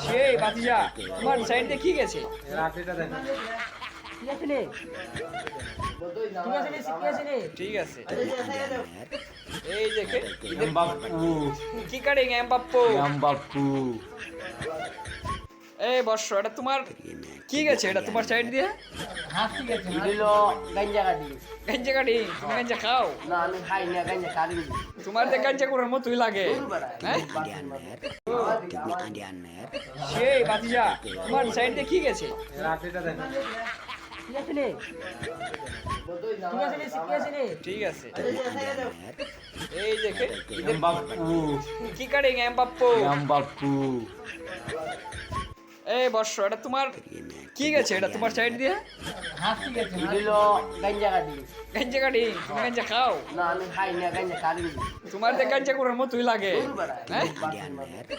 সেই বাতিজা তোমার সাইড দিয়ে কি গেছে? ঠিক আছে এই দেখে কি কাটিং এমবাপ্পু এই বর্ষ এটা তোমার কি গেছে? এটা তোমার সাইড দিয়ে গাঞ্জা কাটিং। তুমি গাঞ্জা খাও? তোমার যে গাঞ্জা করার মতোই লাগে। হ্যাঁ সেই বাতিজা তোমার সাইড দিয়ে কি গেছে? ঠিক আছে এই দেখে কি কাটিং এমবাপ্পু এই বর্ষ এটা তোমার কি গেছে? এটা তোমার সাইড দিয়ে গাঞ্জা কাটিং। তুমি গাঞ্জা খাও? তোমার যে গাঞ্জা করার মতোই লাগে। হ্যাঁ